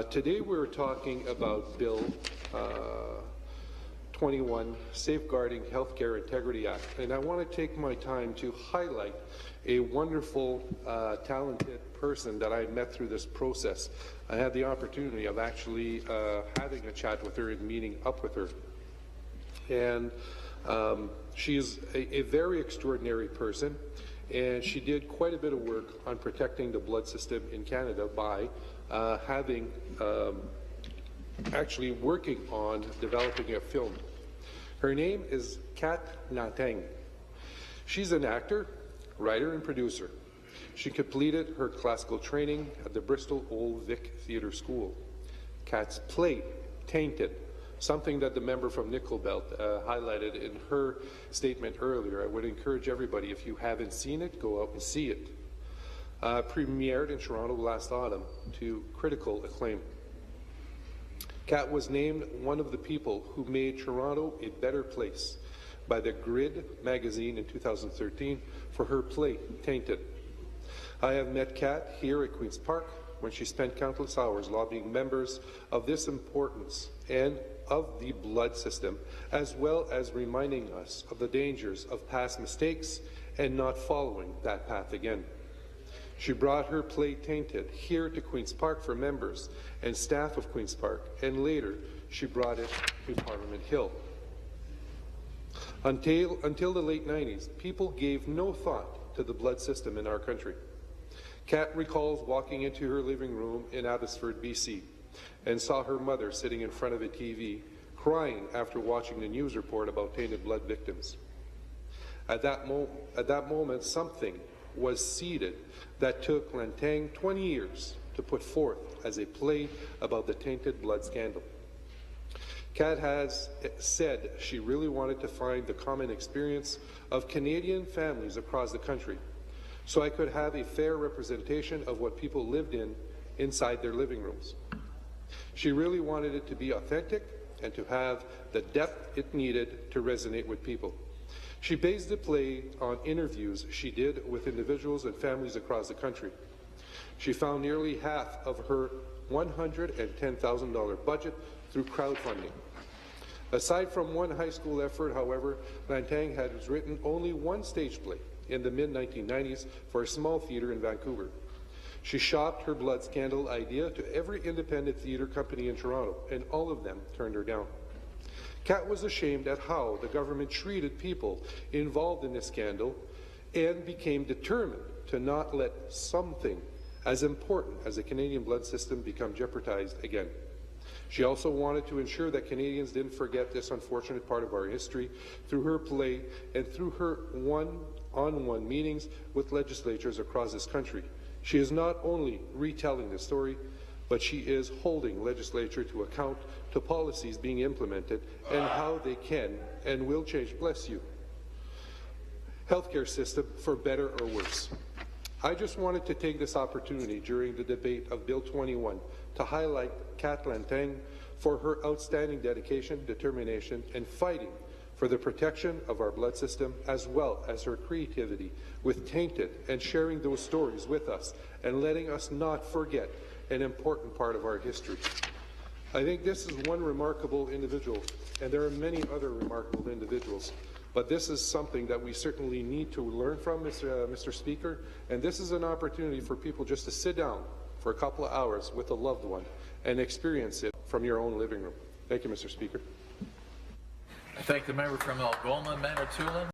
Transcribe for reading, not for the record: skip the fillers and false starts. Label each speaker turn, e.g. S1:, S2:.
S1: Today we're talking about Bill 21, Safeguarding Healthcare Integrity Act, and I want to take my time to highlight a wonderful, talented person that I met through this process. I had the opportunity of actually having a chat with her and meeting up with her. And she is a very extraordinary person, and she did quite a bit of work on protecting the blood system in Canada by actually working on developing a film. Her name is Kat Lanteng. She's an actor, writer, and producer. She completed her classical training at the Bristol Old Vic Theatre School. Kat's play, Tainted, something that the member from Nickel Belt highlighted in her statement earlier. I would encourage everybody, if you haven't seen it, go out and see it. Premiered in Toronto last autumn to critical acclaim. Kat was named one of the people who made Toronto a better place by the Grid magazine in 2013 for her play, Tainted. I have met Kat here at Queen's Park when she spent countless hours lobbying members of this importance and of the blood system, as well as reminding us of the dangers of past mistakes and not following that path again. She brought her play Tainted here to Queen's Park for members and staff of Queen's Park, and later she brought it to Parliament Hill. Until the late 90s, people gave no thought to the blood system in our country. Kat recalls walking into her living room in Abbotsford, BC, and saw her mother sitting in front of a TV, crying after watching the news report about tainted blood victims. At that moment, something was seeded that took Lanteng 20 years to put forth as a play about the tainted blood scandal. Kat has said she really wanted to find the common experience of Canadian families across the country, so I could have a fair representation of what people lived inside their living rooms. She really wanted it to be authentic and to have the depth it needed to resonate with people. She based the play on interviews she did with individuals and families across the country. She found nearly half of her $110,000 budget through crowdfunding. Aside from one high school effort, however, Lanteng has written only one stage play in the mid-1990s for a small theatre in Vancouver. She shopped her blood scandal idea to every independent theatre company in Toronto, and all of them turned her down. Kat was ashamed at how the government treated people involved in this scandal and became determined to not let something as important as the Canadian blood system become jeopardized again. She also wanted to ensure that Canadians didn't forget this unfortunate part of our history through her play and through her one-on-one meetings with legislatures across this country. She is not only retelling the story, but she is holding legislature to account to policies being implemented and how they can and will change, bless you, healthcare system for better or worse. I just wanted to take this opportunity during the debate of Bill 21 to highlight Kat Lanteng for her outstanding dedication, determination, and fighting for the protection of our blood system, as well as her creativity with Tainted and sharing those stories with us and letting us not forget an important part of our history. I think this is one remarkable individual, and there are many other remarkable individuals, but this is something that we certainly need to learn from, Mr. Speaker, and this is an opportunity for people just to sit down for a couple of hours with a loved one and experience it from your own living room. Thank you, Mr. Speaker.
S2: I thank the member from Algoma, Manitoulin.